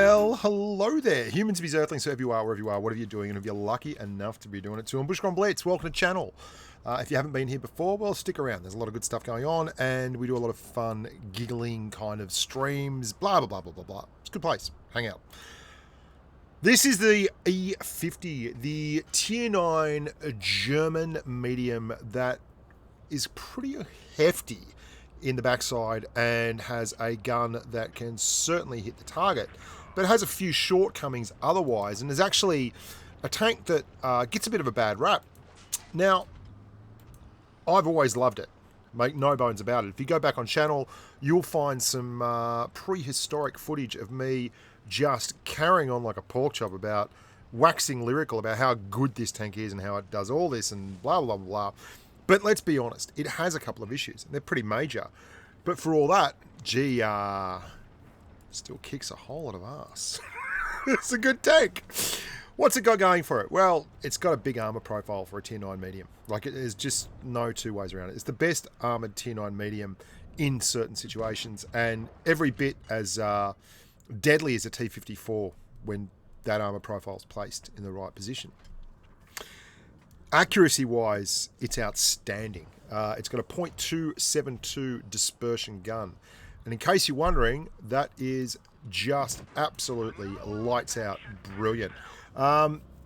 Well, hello there, humans, bees, earthlings, whoever you are, wherever you are, whatever you're doing, and if you're lucky enough to be doing it too. I'm Bushka on Blitz. Welcome to the channel. If you haven't been here before, well, stick around. There's a lot of good stuff going on, and we do a lot of fun, giggling kind of streams, blah, blah, blah, blah, blah, blah. It's a good place. Hang out. This is the E50, the Tier 9 German medium that is pretty hefty in the backside and has a gun that can certainly hit the target, but has a few shortcomings otherwise, and is actually a tank that gets a bit of a bad rap. Now, I've always loved it, make no bones about it. If you go back on channel, you'll find some prehistoric footage of me just carrying on like a pork chop about waxing lyrical about how good this tank is and how it does all this and blah, blah, blah. But let's be honest, it has a couple of issues. They're pretty major. But for all that, gee, still kicks a whole lot of ass. It's a good tank. What's it got going for it? Well, it's got a big armor profile for a Tier 9 medium. Like, there's just no two ways around it. It's the best armored Tier 9 medium in certain situations, and every bit as deadly as a T-54 when that armor profile is placed in the right position. Accuracy-wise, it's outstanding. It's got a .272 dispersion gun. And in case you're wondering, that is just absolutely lights out brilliant.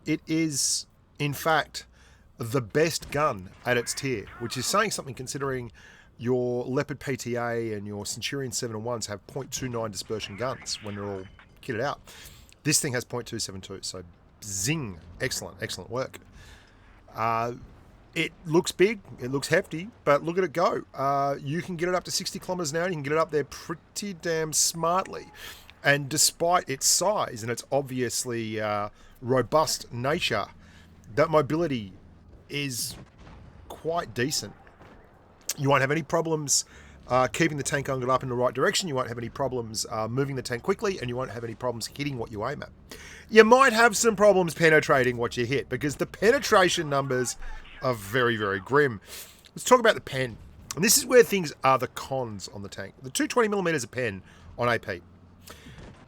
It is, in fact, the best gun at its tier, which is saying something considering your Leopard PTA and your Centurion 7-1s have .29 dispersion guns when they're all kitted out. This thing has .272, so zing. Excellent, excellent work. It looks big, it looks hefty, but look at it go. You can get it up to 60 kilometers an hour, and you can get it up there pretty damn smartly. And despite its size and its obviously robust nature, that mobility is quite decent. You won't have any problems keeping the tank angled up in the right direction. You won't have any problems moving the tank quickly, and you won't have any problems hitting what you aim at. You might have some problems penetrating what you hit, because the penetration numbers are very, very grim. Let's talk about the pen. And this is where things are the cons on the tank. The 220mm of pen on AP.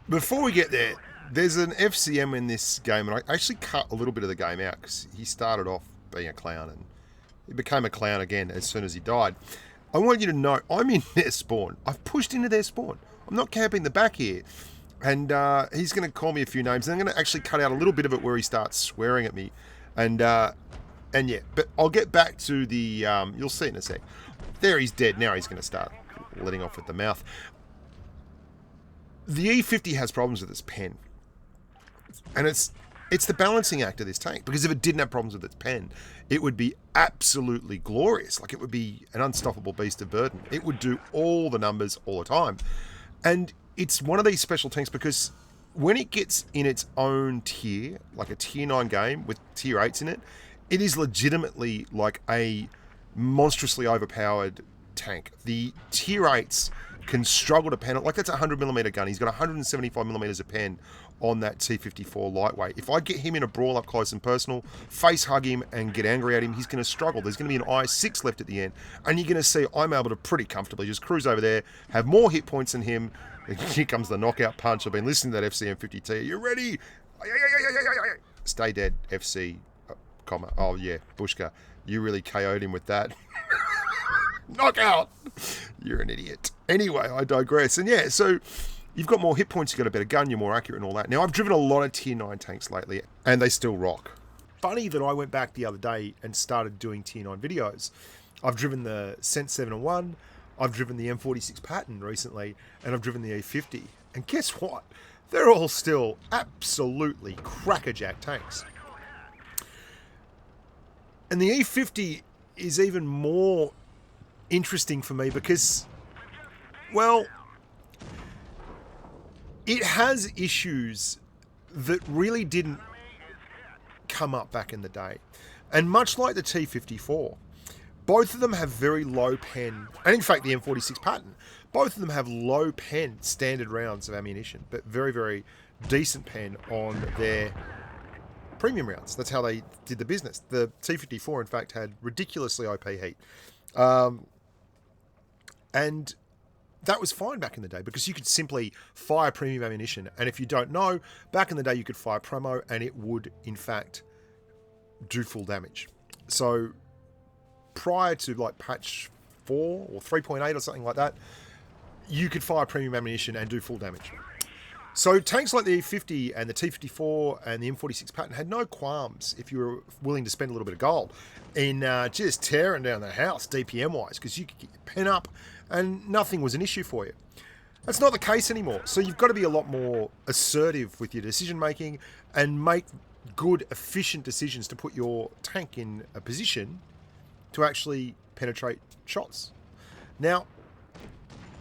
Before we get there, there's an FCM in this game, and I actually cut a little bit of the game out because he started off being a clown, and he became a clown again as soon as he died. I want you to know, I'm in their spawn. I've pushed into their spawn. I'm not camping the back here. And he's going to call me a few names. And I'm going to actually cut out a little bit of it where he starts swearing at me. And yeah, but I'll get back to the, you'll see in a sec. There, he's dead. Now he's going to start letting off with the mouth. The E50 has problems with its pen. And it's the balancing act of this tank. Because if it didn't have problems with its pen, it would be absolutely glorious. Like, it would be an unstoppable beast of burden. It would do all the numbers all the time. And it's one of these special tanks because when it gets in its own tier, like a Tier 9 game with Tier 8s in it, it is legitimately like a monstrously overpowered tank. The Tier 8s can struggle to pen it. Like, that's a 100mm gun. He's got 175mm of pen on that T-54 lightweight. If I get him in a brawl up close and personal, face hug him and get angry at him, he's going to struggle. There's going to be an I6 left at the end, and you're going to see I'm able to pretty comfortably just cruise over there, have more hit points than him. Here comes the knockout punch. I've been listening to that FCM50T. Are you ready? Stay dead, FC, comma. Oh yeah, Bushka, you really KO'd him with that. Knockout! You're an idiot. Anyway, I digress. And yeah, so you've got more hit points, you've got a better gun, you're more accurate and all that. Now, I've driven a lot of Tier 9 tanks lately, and they still rock. Funny that I went back the other day and started doing Tier 9 videos. I've driven the Cent 7-1, I've driven the M46 Patton recently, and I've driven the E50. And guess what? They're all still absolutely crackerjack tanks. And the E50 is even more interesting for me because, well, it has issues that really didn't come up back in the day. And much like the T-54, both of them have very low pen, and in fact the M46 Patton, both of them have low pen standard rounds of ammunition, but very, very decent pen on their premium rounds. That's how they did the business. The T-54, in fact, had ridiculously OP heat. And that was fine back in the day because you could simply fire premium ammunition. And if you don't know, back in the day you could fire promo and it would, in fact, do full damage. So prior to like patch 4 or 3.8 or something like that, you could fire premium ammunition and do full damage. So tanks like the E50 and the T54 and the M46 Patton had no qualms if you were willing to spend a little bit of gold in just tearing down the house DPM-wise, because you could get your pen up and nothing was an issue for you. That's not the case anymore. So you've got to be a lot more assertive with your decision making and make good, efficient decisions to put your tank in a position to actually penetrate shots. Now,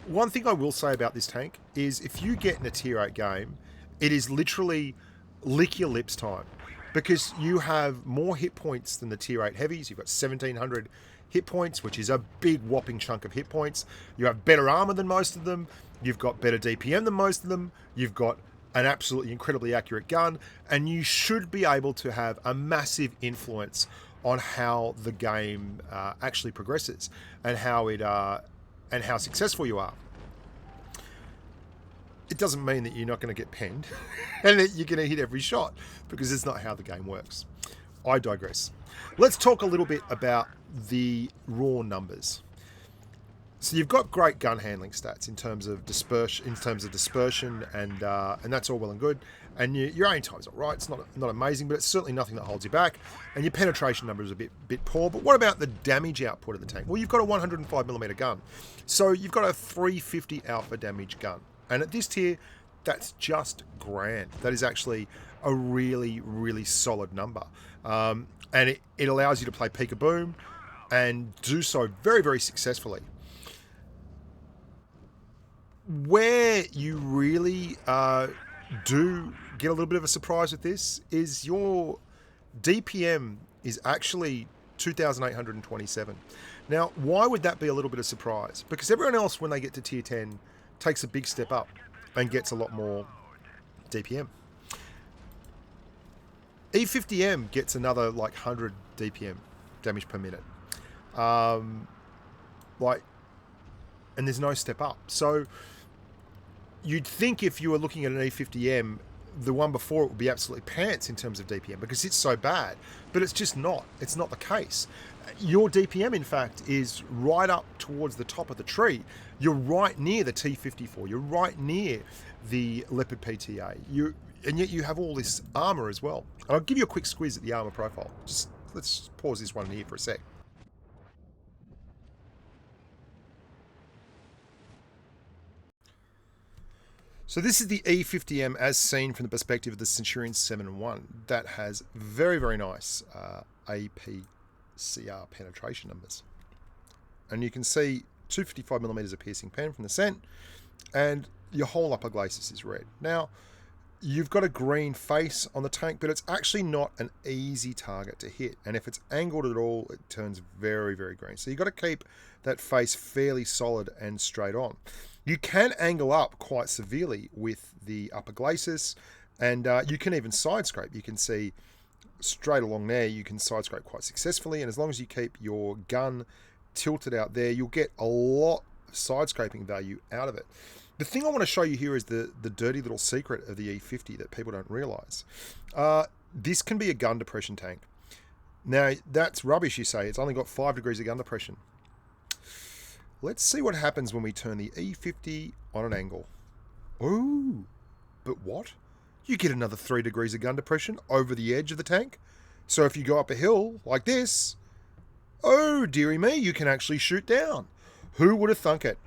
one thing I will say about this tank is if you get in a tier 8 game, it is literally lick your lips time, because you have more hit points than the tier 8 heavies. You've got 1700 hit points, which is a big whopping chunk of hit points. You have better armor than most of them. You've got better DPM than most of them. You've got an absolutely incredibly accurate gun, and you should be able to have a massive influence on how the game actually progresses and how it and how successful you are. It doesn't mean that you're not going to get penned and that you're going to hit every shot, because it's not how the game works. I digress. Let's talk a little bit about the raw numbers. So you've got great gun handling stats in terms of dispersion, and that's all well and good. And your aim time's all right. It's not amazing, but it's certainly nothing that holds you back. And your penetration number is a bit poor. But what about the damage output of the tank? Well, you've got a 105mm gun, so you've got a 350 alpha damage gun. And at this tier, that's just grand. That is actually a really, really solid number. And it allows you to play peek-a-boom and do so very, very successfully. Where you really do get a little bit of a surprise with this is your DPM is actually 2,827. Now, why would that be a little bit of surprise? Because everyone else, when they get to tier 10, takes a big step up and gets a lot more DPM. E50M gets another like 100 DPM, damage per minute. And there's no step up. So you'd think if you were looking at an E50M, the one before it would be absolutely pants in terms of DPM because it's so bad, but it's just not. It's not the case. Your DPM, in fact, is right up towards the top of the tree. You're right near the T54. You're right near the Leopard PTA. And yet you have all this armor as well. And I'll give you a quick squiz at the armor profile. Let's pause this one here for a sec. So this is the E50M as seen from the perspective of the Centurion 7-1. That has very, very nice APCR penetration numbers. And you can see 255mm of piercing pen from the scent, and your whole upper glacis is red. Now, you've got a green face on the tank, but it's actually not an easy target to hit. And if it's angled at all, it turns very, very green. So you've got to keep that face fairly solid and straight on. You can angle up quite severely with the upper glacis, and you can even side scrape. You can see straight along there, you can side scrape quite successfully, and as long as you keep your gun tilted out there, you'll get a lot of side scraping value out of it. The thing I want to show you here is the dirty little secret of the E50 that people don't realize. This can be a gun depression tank. Now, that's rubbish, you say. It's only got 5 degrees of gun depression. Let's see what happens when we turn the E50 on an angle. Oh, but what? You get another 3 degrees of gun depression over the edge of the tank. So if you go up a hill like this, oh, dearie me, you can actually shoot down. Who would have thunk it?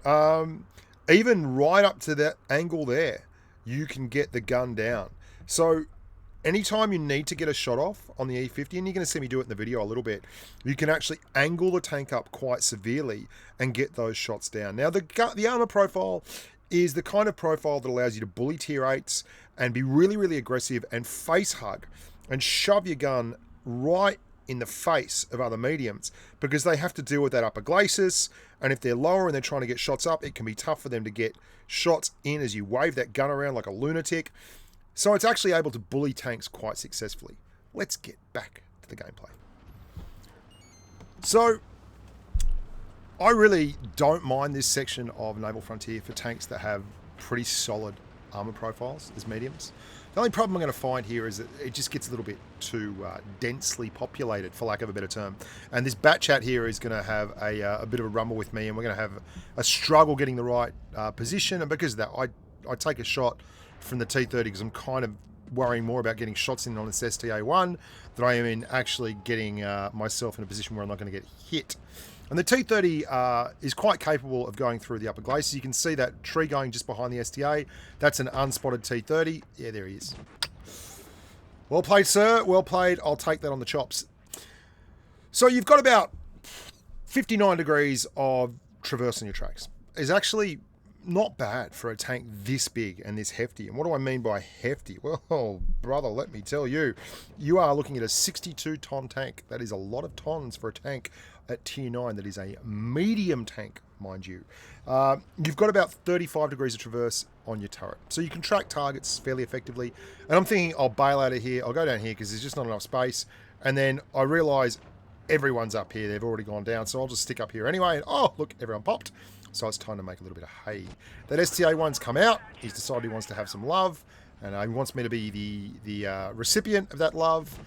Even right up to that angle there, you can get the gun down. So anytime you need to get a shot off on the E50, and you're going to see me do it in the video a little bit, you can actually angle the tank up quite severely and get those shots down. Now, the armor profile is the kind of profile that allows you to bully tier 8s and be really, really aggressive and face hug and shove your gun right in the face of other mediums, because they have to deal with that upper glacis, and if they're lower and they're trying to get shots up, it can be tough for them to get shots in as you wave that gun around like a lunatic. So it's actually able to bully tanks quite successfully. Let's get back to the gameplay. So I really don't mind this section of Naval Frontier for tanks that have pretty solid armor profiles as mediums. The only problem I'm going to find here is that it just gets a little bit too densely populated, for lack of a better term. And this bat chat here is going to have a bit of a rumble with me, and we're going to have a struggle getting the right position. And because of that, I take a shot from the T30 because I'm kind of worrying more about getting shots in on this STA1 than I am in actually getting myself in a position where I'm not going to get hit. And the T30 is quite capable of going through the upper glaciers. You can see that tree going just behind the STA. That's an unspotted T30. Yeah, there he is. Well played, sir. Well played. I'll take that on the chops. So you've got about 59 degrees of traverse on your tracks. It's actually not bad for a tank this big and this hefty. And what do I mean by hefty? Well, brother, let me tell you, you are looking at a 62-ton tank. That is a lot of tons for a tank at tier 9. That is a medium tank, mind you. You've got about 35 degrees of traverse on your turret. So you can track targets fairly effectively. And I'm thinking I'll bail out of here. I'll go down here because there's just not enough space. And then I realise everyone's up here. They've already gone down. So I'll just stick up here anyway. And oh, look, everyone popped. So it's time to make a little bit of hay. That STA1's come out. He's decided he wants to have some love. And he wants me to be the recipient of that love.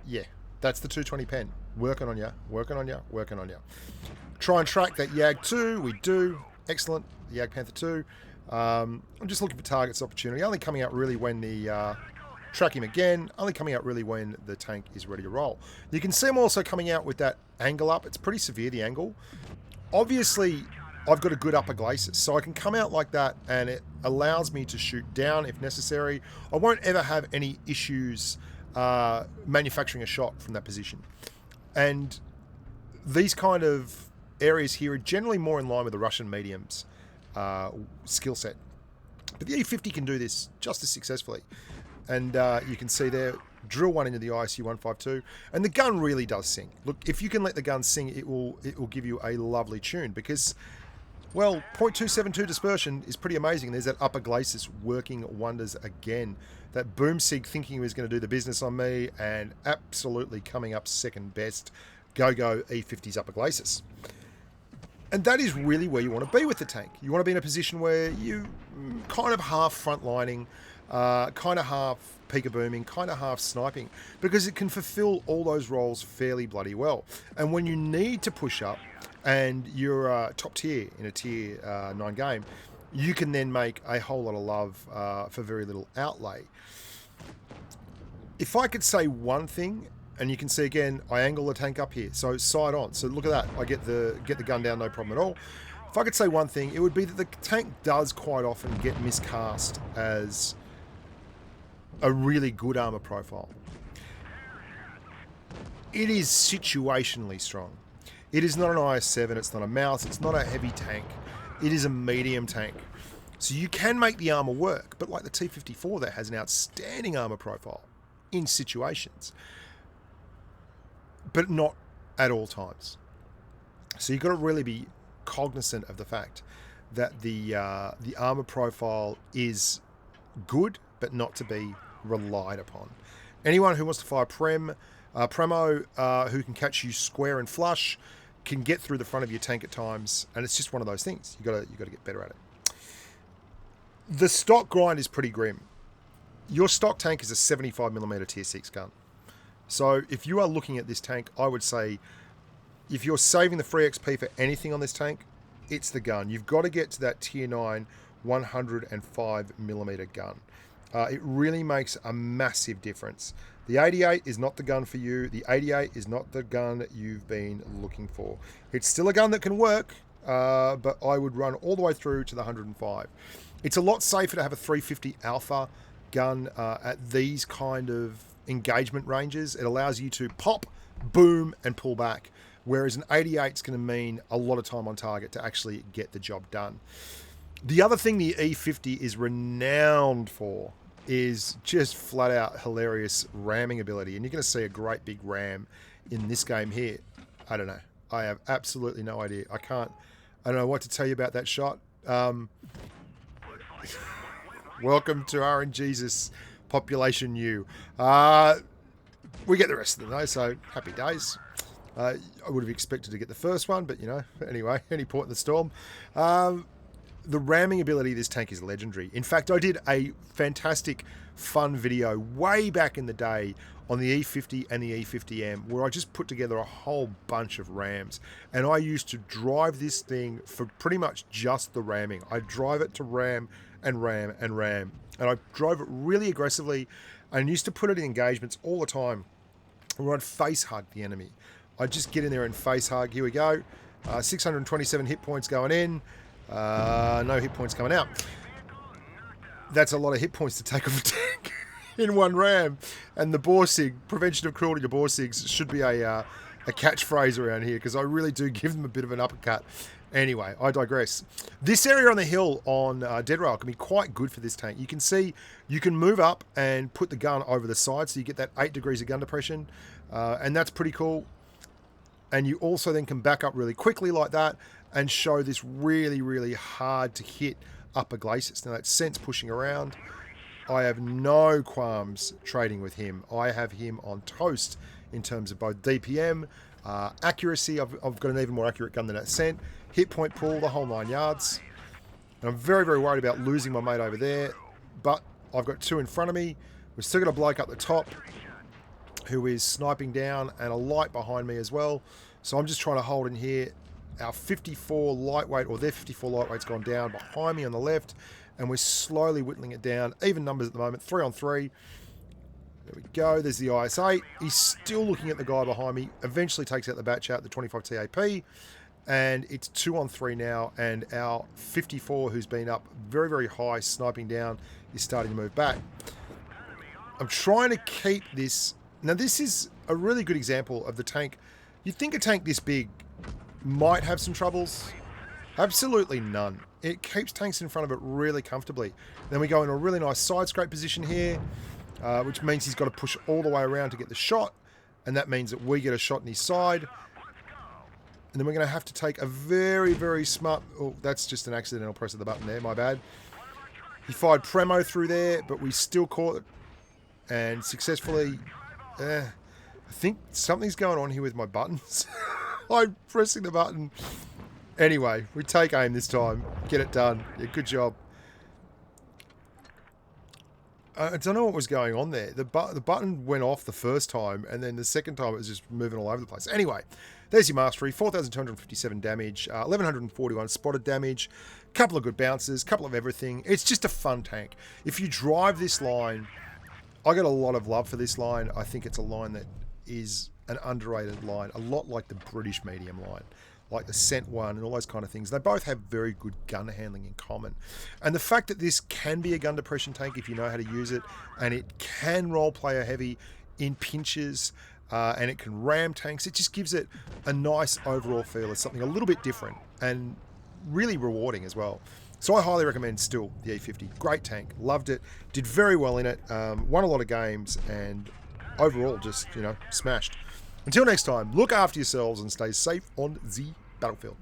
Yeah, that's the 220 pen. Working on ya, working on ya, working on ya. Try and track that Yag 2. We do. Excellent. The Yag Panther 2. I'm just looking for targets opportunity. Only coming out really when the... track him again, only coming out really when the tank is ready to roll. You can see him also coming out with that angle up. It's pretty severe, the angle. Obviously, I've got a good upper glacis, so I can come out like that and it allows me to shoot down if necessary. I won't ever have any issues manufacturing a shot from that position. And these kind of areas here are generally more in line with the Russian mediums skill set. But the E50 can do this just as successfully. And you can see there, drill one into the ISU 152, and the gun really does sing. Look, if you can let the gun sing, it will give you a lovely tune because, well, 0.272 dispersion is pretty amazing. There's that upper glacis working wonders again. That Boomsig thinking he was going to do the business on me and absolutely coming up second best. Go E50's upper glacis. And that is really where you want to be with the tank. You want to be in a position where you kind of half frontlining, kind of half peeker booming, kind of half sniping, because it can fulfill all those roles fairly bloody well. And when you need to push up and you're top tier in a tier 9 game, you can then make a whole lot of love for very little outlay. If I could say one thing, and you can see again, I angle the tank up here, so side on. So look at that, I get the gun down, no problem at all. If I could say one thing, it would be that the tank does quite often get miscast as a really good armor profile. It is situationally strong. It is not an IS-7, it's not a mouse, it's not a heavy tank. It is a medium tank. So you can make the armor work, but like the T-54 that has an outstanding armor profile in situations, but not at all times. So you've got to really be cognizant of the fact that the armor profile is good, but not to be relied upon. Anyone who wants to fire Premo, who can catch you square and flush, can get through the front of your tank at times, and it's just one of those things. You got to get better at it. The stock grind is pretty grim. Your stock tank is a 75mm tier 6 gun. So if you are looking at this tank, I would say if you're saving the free XP for anything on this tank, it's the gun. You've got to get to that tier 9 105mm gun. It really makes a massive difference. The 88 is not the gun for you. The 88 is not the gun you've been looking for. It's still a gun that can work, but I would run all the way through to the 105. It's a lot safer to have a 350 Alpha gun at these kind of engagement ranges. It allows you to pop, boom, and pull back, whereas an 88 is going to mean a lot of time on target to actually get the job done. The other thing the E50 is renowned for is just flat out hilarious ramming ability, and you're going to see a great big ram in this game here. I don't know. I have absolutely no idea. I don't know what to tell you about that shot. Welcome to RNGesus Population U. We get the rest of them though, so happy days. I would have expected to get the first one, but, you know, anyway, any port in the storm. The ramming ability of this tank is legendary. In fact, I did a fantastic, fun video way back in the day on the E50 and the E50M where I just put together a whole bunch of rams. And I used to drive this thing for pretty much just the ramming. I drive it to ram and ram and ram. And I drove it really aggressively and used to put it in engagements all the time where I'd face hug the enemy. I'd just get in there and face hug. Here we go. 627 hit points going in. No hit points coming out. That's a lot of hit points to take off a tank in one ram. And the Borsig, prevention of cruelty to Borsigs, should be a catchphrase around here because I really do give them a bit of an uppercut. Anyway, I digress. This area on the hill on Dead Rail can be quite good for this tank. You can see you can move up and put the gun over the side so you get that 8 degrees of gun depression. And that's pretty cool. And you also then can back up really quickly like that and show this really, really hard to hit upper glacis. Now that Scent's pushing around. I have no qualms trading with him. I have him on toast in terms of both DPM, accuracy. I've got an even more accurate gun than that Scent. Hit point pool, the whole 9 yards. And I'm very, very worried about losing my mate over there. But I've got 2 in front of me. We've still got a bloke up the top who is sniping down and a light behind me as well. So I'm just trying to hold in here. Our 54 lightweight, or their 54 lightweight's gone down behind me on the left. And we're slowly whittling it down. Even numbers at the moment, 3 on 3. There we go. There's the IS-8. He's still looking at the guy behind me. Eventually takes out the batch out, the 25 TAP. And it's 2 on 3 now. And our 54, who's been up very, very high, sniping down, is starting to move back. I'm trying to keep this. Now, this is a really good example of the tank. You'd think a tank this big might have some troubles. Absolutely none. It keeps tanks in front of it really comfortably. Then we go in a really nice side scrape position here, which means he's got to push all the way around to get the shot. And that means that we get a shot in his side. And then we're going to have to take a very, very smart... Oh, that's just an accidental press of the button there. My bad. He fired Premo through there, but we still caught it. And successfully... I think something's going on here with my buttons. I'm pressing the button. Anyway, we take aim this time. Get it done. Yeah, good job. I don't know what was going on there. The button went off the first time, and then the second time it was just moving all over the place. Anyway, there's your mastery. 4,257 damage, 1,141 spotted damage, couple of good bounces, couple of everything. It's just a fun tank. If you drive this line, I got a lot of love for this line. I think it's a line that is an underrated line, a lot like the British medium line, like the Scent one and all those kind of things. They both have very good gun handling in common. And the fact that this can be a gun depression tank if you know how to use it, and it can role player heavy in pinches, and it can ram tanks, it just gives it a nice overall feel. It's something a little bit different and really rewarding as well. So I highly recommend still the E50. Great tank, loved it, did very well in it, won a lot of games, and overall just, you know, smashed. Until next time, look after yourselves and stay safe on the battlefield.